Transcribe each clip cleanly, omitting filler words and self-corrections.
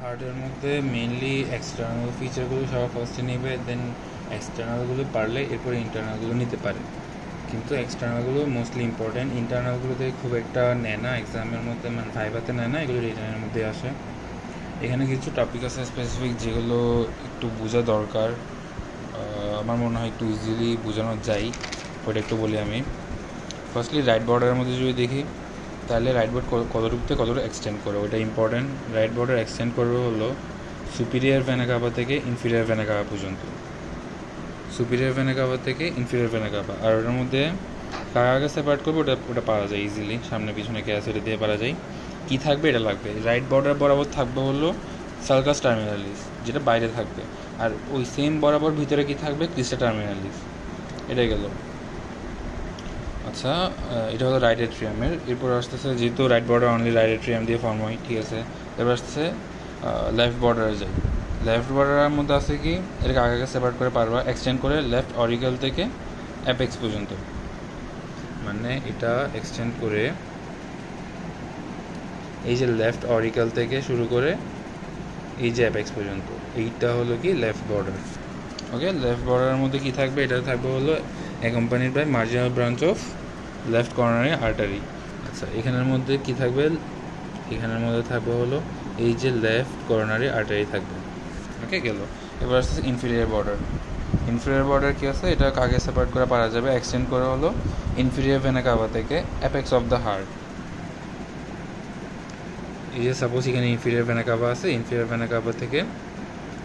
হার্টের মধ্যে mainly external ফিচারগুলো সবার ফার্স্টে নেবে, দেন এক্সটার্নালগুলো পারলে এরপরে ইন্টারনালগুলো নিতে পারে। কিন্তু এক্সটার্নালগুলো মোস্টলি ইম্পর্টেন্ট, ইন্টারনালগুলোতে খুব একটা নেয় না এক্সামের মধ্যে, মানে ভাইভাতে নেয় না, এগুলো রিটার্নের মধ্যে আসে। এখানে কিছু টপিক আছে স্পেসিফিক যেগুলো একটু বোঝা দরকার, আমার মনে হয় একটু ইজিলি বোঝানো যায়, ওটা একটু বলি আমি। ফার্স্টলি রাইট বর্ডারের মধ্যে যদি দেখি, তাহলে রাইট বোর্ড কতটুকুতে কতটুকু এক্সটেন্ড করে, ওইটা ইম্পর্টেন্ট। রাইট বর্ডার এক্সটেন্ড করবে হলো সুপিরিয়র ভেনা কাভা থেকে ইনফিরিয়র ভেনা কাভা পর্যন্ত, সুপিরিয়র ভেনা কাভা থেকে ইনফিরিয়র ভেনা কাভা। আর ওটার মধ্যে কাকে সেপারেট করবে ওটা পারা যায় ইজিলি, সামনে পিছনে কে আছে এটা দিয়ে পারা যায়। কী থাকবে এটা লাগবে, রাইট বর্ডার বরাবর থাকবে হলো সালকাস টার্মিনালিস, যেটা বাইরে থাকবে, আর ওই সেম বরাবর ভিতরে কী থাকবে, ক্রিস্টা টার্মিনালিস। এটাই গেল। আচ্ছা, এটা হলো রাইট এট্রিয়ামের। এরপর আসতেছে, যেহেতু right border only right atrium দিয়ে ফর্ম হয়, ঠিক আছে। এবার আসতেছে লেফট বর্ডারে যাই। লেফট বর্ডারের মধ্যে আছে কি, এটাকে আগে সেপারেট করে পারবা এক্সটেন্ড করে লেফট অরিকেল থেকে অ্যাপেক্স পর্যন্ত, মানে এটা এক্সটেন্ড করে এই যে লেফট অরিকেল থেকে শুরু করে এই যে অ্যাপেক্স পর্যন্ত, এইটা হলো কি লেফট বর্ডার। ওকে, লেফট বর্ডারের মধ্যে কি থাকবে, এটা থাকবে হলো accompanied by marginal branch of left coronary artery. আচ্ছা, এখানের মধ্যে কি থাকবে, এখানের মধ্যে থাকবে হলো এই যে লেফট কর্নারি আর্টারি থাকবে। ওকে, গেল। এবার আসছে ইনফিরিয়র বর্ডার। ইনফিরিয়র বর্ডার কি আছে, এটা কাকে সেপারেট করে পারা যাবে, এক্সটেন্ড করে হলো ইনফিরিয়র ভেনা কাভা থেকে অ্যাপেক্স অফ দ্য হার্ট। এই যে সাপোজ এখানে ইনফিরিয়র ভেনা কাভা আছে, ইনফিরিয়র ভেনা কাভা থেকে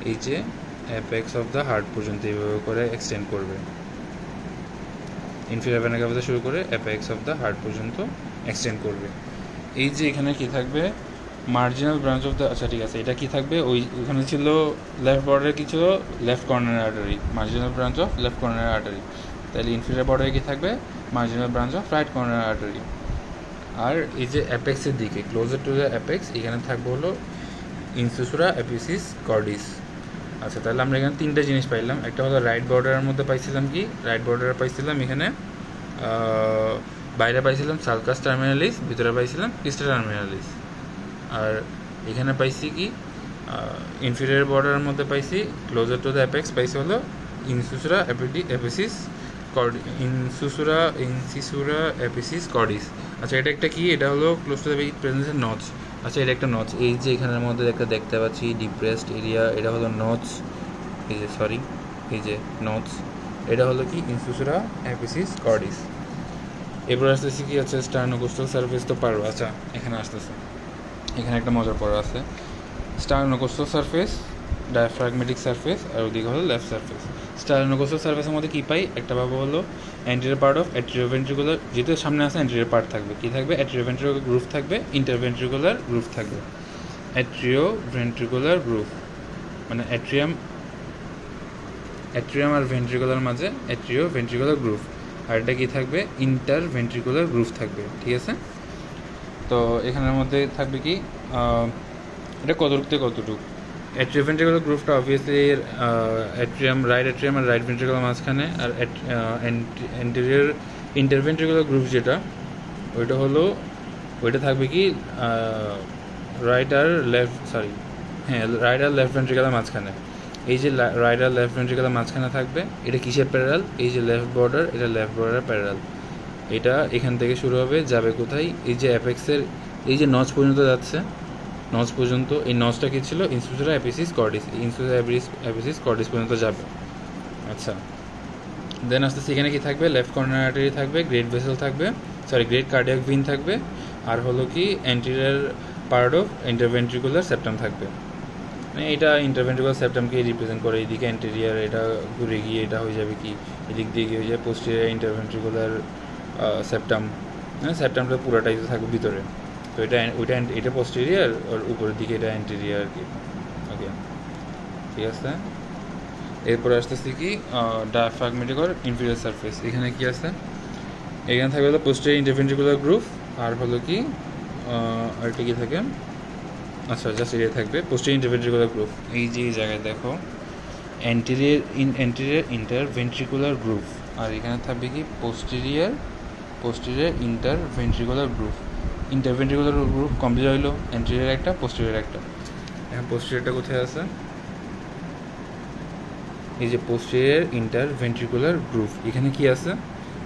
এই যে অ্যাপেক্স অফ দ্য হার্ট পর্যন্ত এইভাবে করে এক্সটেন্ড করবে, ইনফিরিয়র ভেনা কাভা থেকে শুরু করে অ্যাপেক্স অফ দ্য হার্ট পর্যন্ত এক্সটেন্ড করবে। এই যে এখানে কি থাকবে, মার্জিনাল ব্রাঞ্চ অফ দ্য, আচ্ছা ঠিক আছে, এটা কি থাকবে, ওইখানে ছিল লেফট বর্ডারে কি ছিল, left coronary artery, marginal branch of left coronary artery. তাহলে ইনফিরিয়র বর্ডারে কি থাকবে, marginal branch of right coronary artery. আর এই যে অ্যাপেক্সের দিকে ক্লোজার টু দ্য অ্যাপেক্স, এখানে থাকবে হলো ইনসুসুরা এপিসিস কর্ডিস। আচ্ছা, তাহলে আমরা এখানে তিনটা জিনিস পাইলাম। একটা হলো রাইট বর্ডারের মধ্যে পাইছিলাম কি, রাইট বর্ডারে পাইছিলাম এখানে বাইরে পাইছিলাম সালকাস টার্মিনালিস, ভিতরে পাইছিলাম ক্রিস্টা টার্মিনালিস। আর এখানে পাইছি কি, ইনফিরিয়র বর্ডারের মধ্যে পাইছি ক্লোজার টু দ্য অ্যাপেক্স পাইছি হলো ইনসুসুরা এপিসিস ইনসিসুরা এপিসিস কর্ডিস। আচ্ছা, এটা একটা কি, এটা হলো ক্লোজ টু দ্য প্রেজেন্সের নচ। আচ্ছা, এটা একটা নচ, এই যে এখানের মধ্যে একটা দেখতে পাচ্ছি ডিপ্রেসড এরিয়া, এটা হলো নচ, এই যে সরি এই যে নচ, এটা হলো কি ইনসুসুরা এপিসিস কর্ডিস। এরপর আসতেছি কি হচ্ছে স্টার্নোকোস্টাল সার্ফেস, তো পারো। আচ্ছা, এখানে আসতেছে, এখানে একটা মজার পড়া আছে, স্টার্নোকোস্টাল সার্ফেস, ডায়াফ্রাগমেটিক সার্ফেস, আর ওদিকে হলো লেফট সার্ফেস। স্টার্নোকোস্টাল সার্ফেসের মধ্যে কী পাই, একটা পাবো হলো অ্যান্টেরিয়র পার্ট অফ অ্যাট্রিওভেন্ট্রিকুলার, যেহেতু সামনে আছে অ্যান্টেরিয়র পার্ট থাকবে, কী থাকবে, অ্যাট্রিওভেন্ট্রিকুলার গ্রুপ থাকবে, ইন্টারভেন্ট্রিকুলার গ্রুপ থাকবে। অ্যাট্রিওভেন্ট্রিকুলার গ্রুপ মানে অ্যাট্রিয়াম আর ভেন্ট্রিকুলার মাঝে অ্যাট্রিওভেন্ট্রিকুলার গ্রুপ, আর এটা কী থাকবে, ইন্টারভেন্ট্রিকুলার গ্রুপ থাকবে, ঠিক আছে। তো এখানের মধ্যে থাকবে কি, এটা কতটুকু থেকে কতটুকু, অ্যাট্রিওভেন্ট্রিকুলার গ্রুপটা অবভিয়াসলি রাইট অ্যাট্রিয়াম আর রাইট ভেন্ট্রিকুলার মাঝখানে, আর ইন্টারভেন্ট্রিকুলার গ্রুপ যেটা, ওইটা থাকবে কি রাইট আর লেফট ভেন্ট্রিকুলার মাঝখানে। এই যে রাইট আর লেফট ভেন্ট্রিকুলার মাঝখানে থাকবে, এটা কিসের প্যারালাল, এই যে লেফট বর্ডার, এটা লেফট বর্ডার প্যারালাল। এটা এখান থেকে শুরু হবে, যাবে কোথায়, এই যে অ্যাপেক্সের এই যে নচ পর্যন্ত যাচ্ছে, নচ পর্যন্ত, এই নচটা কী ছিল, ইনসুসুরা এপিসিস কর্ডিস, ইনসুসুরা এপিসিস কর্ডিস পর্যন্ত যাবে। আচ্ছা, দেন আসতে সেখানে কি থাকবে, লেফট কর্নার আর্টারি থাকবে, গ্রেট ভেসেল থাকবে, গ্রেট কার্ডিয়াক ভিন থাকবে, আর হলো কি anterior part of interventricular septum থাকবে। মানে এটা ইন্টারভেন্ট্রিকুলার সেপ্টামকে রিপ্রেজেন্ট করে, এইদিকে অ্যান্টেরিয়র, এটা ঘুরে গিয়ে এটা হয়ে যাবে কি, এদিক দিয়ে গিয়ে হয়ে যায় পোস্টেরিয়র ইন্টারভেন্ট্রিকুলার সেপ্টাম। হ্যাঁ, সেপ্টামটা পুরোটাই তো থাকবে ভিতরে, তো এটা পোস্টেরিয়র, আর উপরের দিকে এটা অ্যান্টেরিয়র আর কি। ওকে, ঠিক আছে। এরপরে আসতেছি কি ডায়াফ্রাগমেটিক আর ইনফিরিয়র সারফেস। এখানে কি আছে, এখানে থাকবে হলো পোস্টেরিয়র ইন্টারভেন্ট্রিকুলার গ্রুপ, আর হলো কি আরেকটা কি থাকে, আচ্ছা জাস্ট এরিয়া থাকবে পোস্টেরিয়র ইন্টারভেন্ট্রিকুলার গ্রুপ। এই যে এই জায়গায় দেখো অ্যান্টেরিয়র ইন্টারভেন্ট্রিকুলার গ্রুপ, আর এখানে থাকবে কি posterior interventricular group. Interventricular group complete হইলো, অ্যান্টেরিয়র একটা, পোস্টেরিয়র একটা। এখন পোস্টেরিয়রটা কোথায় আছে? এই যে পোস্টেরিয়র ইন্টারভেন্ট্রিকুলার গ্রুভ, এখানে কি আছে?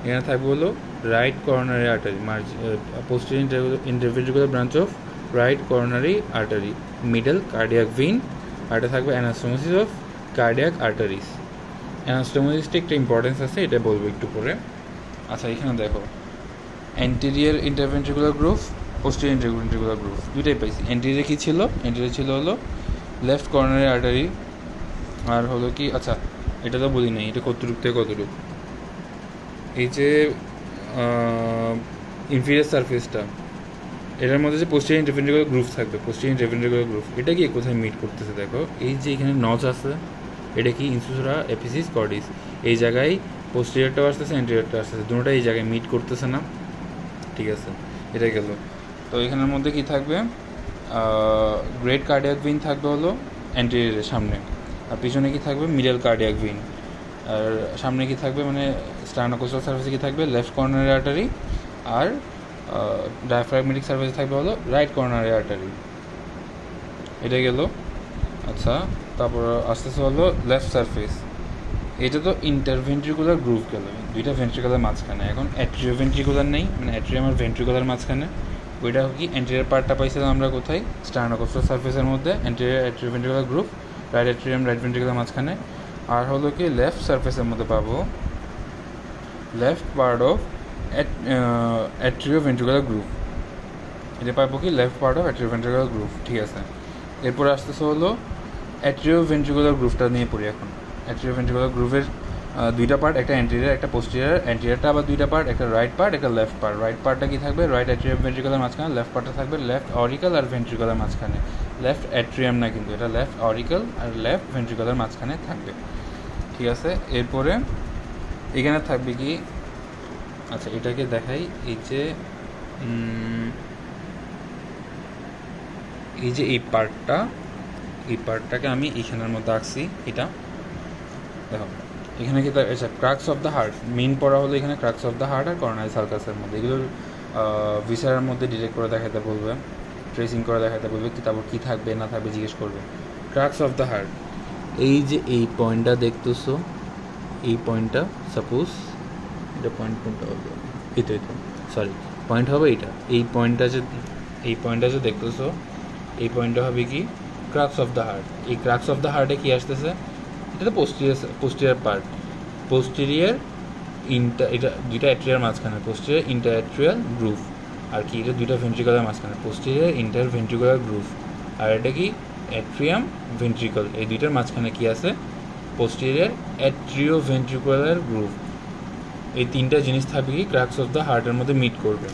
এখানে থাকবে হলো right coronary artery, posterior interventricular branch of right coronary artery, middle cardiac vein, আর এটা থাকবে অ্যানাস্টোমোসিস অফ কার্ডিয়াক আর্টারিস। অ্যানাস্টোমোসিসটা একটা ইম্পর্টেন্স আছে, এটা বলবো একটু পরে। আচ্ছা, এখানে দেখো অ্যান্টেরিয়র ইন্টারভেন্ট্রিকুলার গ্রুভ, পোস্টেরিয়র ইন্টারভেন্ট্রিকুলার গ্রুভ দুইটাই পাইছি। অ্যান্টেরিয়র কী ছিল? অ্যান্টেরিয়র ছিল হলো লেফট করোনারি আর্টারি, আর হলো কি, আচ্ছা এটা তো বলি নাই, এটা কতটুক থেকে কতটুক। এই যে ইনফিরিয়ার সারফেসটা, এটার মধ্যে যে পোস্টেরিয়র ইন্টারভেন্ট্রিকুলার গ্রুভ থাকবে, পোস্টেরিয়র ইন্টারভেন্ট্রিকুলার গ্রুভ, এটা কি কোথায় মিট করতেছে? দেখো এই যে এখানে নচ আছে, এটা কি ইনসুসোরা এপিসিস কর্ডিস, এই জায়গায় পোস্টেরিয়রটাও আসতেছে, অ্যান্টেরিয়রটা আসতেছে, দুটোটা এই জায়গায় মিট করতেছে না? ঠিক আছে, এটা গেল। তো এখানের মধ্যে কি থাকবে? গ্রেট কার্ডিয়াক ভেইন থাকবে হলো অ্যান্টেরিয়রের সামনে, আর পিছনে কি থাকবে? Middle cardiac vein. আর সামনে কি থাকবে, মানে স্টার্নোকোস্টাল সার্ফেসে কি থাকবে? লেফট কর্নারি আর্টারি, আর ডায়াফ্রাগমেটিক সার্ফেসে থাকবে হলো রাইট কর্নারি আর্টারি। এটা গেল। আচ্ছা, তারপর আসতেছে হলো লেফট সারফেস, এটা তো ইন্টারভেন্ট্রিকুলার গ্রুভ গেল, দুইটা ভেন্ট্রিকুলার মাঝখানে। এখন অ্যাট্রিওভেন্ট্রিকুলার নেই, মানে অ্যাট্রিয়াম আর ভেন্ট্রিকুলার মাঝখানে, ওইটা কি অ্যান্টেরিয়র পার্টটা পাইছিলাম আমরা কোথায়? স্টার্নোকোস্টাল সার্ফেসের মধ্যে anterior atrioventricular গ্রুভ, right atrium right ventricular মাঝখানে। আর হলো কি লেফট সারফেসের মধ্যে পাবো লেফট পার্ট অফ অ্যাট্রিওভেন্ট্রিকুলার গ্রুভ, এটা পাবো কি লেফট পার্ট অফ অ্যাট্রিওভেন্ট্রিকুলার গ্রুভ। ঠিক আছে, এরপর আসতেছে হলো অ্যাট্রিওভেন্ট্রিকুলার গ্রুভটা নিয়ে পড়ি এখন। অ্যাট্রিওভেন্ট্রিকুলার গ্রুভের দুইটা পার্ট, একটা অ্যান্টেরিয়র একটা পোস্টেরিয়র। অ্যান্টেরিয়রটা আবার দুইটা পার্ট, একটা রাইট পার্ট একটা লেফট পার্ট। রাইট পার্টটা কি থাকবে? রাইট অ্যাট্রিয়াম ভেন্ট্রিকুলার মাঝখানে। লেফট পার্টটা থাকবে লেফট অরিকাল আর ভেন্ট্রিকুলার মাঝখানে। লেফট অ্যাট্রিয়াম না কিন্তু, এটা লেফট অরিকাল আর লেফট ভেন্ট্রিকুলার মাঝখানে থাকবে। ঠিক আছে, এরপরে এখানে থাকবে কি, আচ্ছা এটাকে দেখাই, এই যে এই পার্টটাকে আমি এখানের মধ্যে আঁকছি। এটা দেখো এখানে কি, আচ্ছা crux of the heart main পড়া হলো এখানে, ক্রাক্স অফ দ্য হার্ট আর করোনারি সার্কাসের মধ্যে, এগুলোর ভিসারের মধ্যে ডিরেক্ট করে দেখাতে বলবে, ট্রেসিং করে দেখাতে বলবে, কি তারপর কী থাকবে না থাকবে জিজ্ঞেস করবে। ক্রাক্স অফ দ্য হার্ট, এই যে এই পয়েন্টটা দেখতেছো, এই পয়েন্টটা সাপোজ এটা পয়েন্ট কোনটা হবে? এটা সরি পয়েন্ট হবে এইটা, এই পয়েন্টটা যে দেখতেছো, এই পয়েন্টটা হবে কি ক্রাক্স অফ দ্য হার্ট। এই ক্রাক্স অফ দ্য হার্টে কি আসতেছে? এটা তো পোস্টেরিয়র পার্ট, পোস্টেরিয়র এটা দুইটা অ্যাট্রিয়ার মাঝখানে, পোস্টেরিয়র ইন্টারঅ্যাট্রিয়াল গ্রুভ, আর কি এটা দুইটা ভেন্ট্রিকুলার মাঝখানে, পোস্টেরিয়র ইন্টারভেন্ট্রিকুলার গ্রুভ। আর এটা কি অ্যাট্রিয়াম ভেন্ট্রিকল, এই দুইটার মাঝখানে কি আছে? Posterior atrioventricular গ্রুভ। এই তিনটা জিনিস থাকবে কি ক্রাক্স অফ দ্য হার্টের মধ্যে মিট করবে।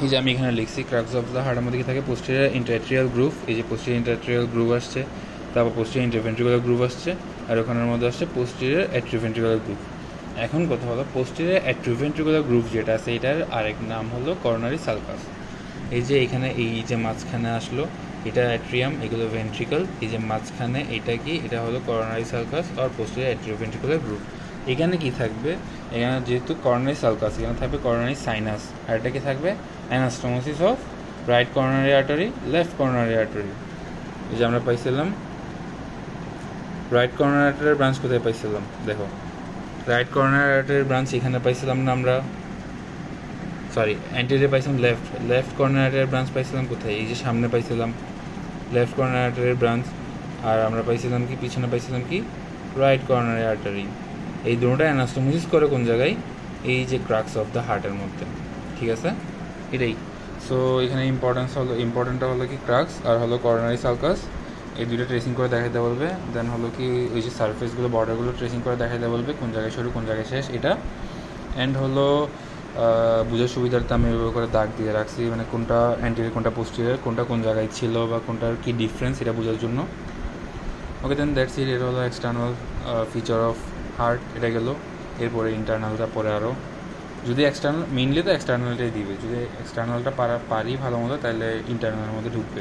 এই যে আমি এখানে লিখছি ক্রাক্স অফ দ্য হার্টের মধ্যে কি থাকে? পোস্টেরিয়র ইন্টারঅ্যাট্রিয়াল গ্রুভ, এই যে পোস্টেরিয়র ইন্টারঅ্যাট্রিয়াল গ্রুভ আসছে, তারপর পোস্টেরিয়র ইন্টারভেন্ট্রিকুলার গ্রুভ আসছে, আর ওখানের মধ্যে আসছে পোস্টেরিয়র অ্যাট্রিওভেন্ট্রিকুলার গ্রুভ। এখন কথা হলো পোস্টেরিয়র অ্যাট্রিওভেন্ট্রিকুলার গ্রুভ যেটা আছে, এটার আরেক নাম হলো করোনারি সালকাস। এই যে এখানে এই যে মাঝখানে আসলো, এটা অ্যাট্রিয়াম, এগুলো ভেন্ট্রিকল, এই যে মাঝখানে এটা কি, এটা হলো করোনারি সালকাস আর পোস্টেরিয়র অ্যাট্রিওভেন্ট্রিকুলার গ্রুভ। এখানে কি থাকবে? এখানে যেহেতু করোনারি সালকাস, এখানে থাকবে করোনারি সাইনাস, আর এটা কি থাকবে? Anastomosis of right coronary artery, left coronary artery. এই যে আমরা পাইছিলাম রাইট করোনারি আর্টারির ব্রাঞ্চ কোথায় পাইছিলাম? দেখো রাইট করোনারি আর্টারির ব্রাঞ্চ এখানে পাইছিলাম না আমরা, সরি অ্যান্টেরিয়র পাইছিলাম লেফট করোনারি আর্টারির ব্রাঞ্চ পাইছিলাম কোথায়? এই যে সামনে পাইছিলাম লেফট করোনারি আর্টারির ব্রাঞ্চ, আর আমরা পাইছিলাম কি পিছনে পাইছিলাম কি রাইট করোনারি আর্টারি। এই দুটোটা অ্যানাস্টোমোসিস করে কোন জায়গায়? এই যে ক্রাক্স অফ দ্য হার্টের মধ্যে। ঠিক আছে, এটাই। সো এখানে ইম্পর্টেন্টটা হলো কি ক্রাক্স আর হলো করোনারি সালকাস, এই দুটো ট্রেসিং করে দেখাতে বলবে। দেন হলো কি ওই যে সারফেসগুলো বর্ডারগুলো ট্রেসিং করে দেখাতে বলবে, কোন জায়গায় শুরু কোন জায়গায় শেষ এটা। অ্যান্ড হলো বুঝার সুবিধার্থে আমি এভাবে করে দাগ দিয়ে রাখছি, মানে কোনটা অ্যান্টেরিয়র কোনটা পোস্টেরিয়র, কোনটা কোন জায়গায় ছিল বা কোনটার কী ডিফারেন্স এটা বোঝার জন্য। ওকে দেন দ্যাটস ইট। এটা হলো এক্সটার্নাল ফিচার অফ হার্ট, এটা গেল। এরপরে ইন্টারনালটা পরে আরও, যদি এক্সটার্নাল মেইনলি তো এক্সটার্নালটাই দিবে, যদি এক্সটার্নালটা পারি ভালো মতো, তাহলে ইন্টারনালের মধ্যে ঢুকবে।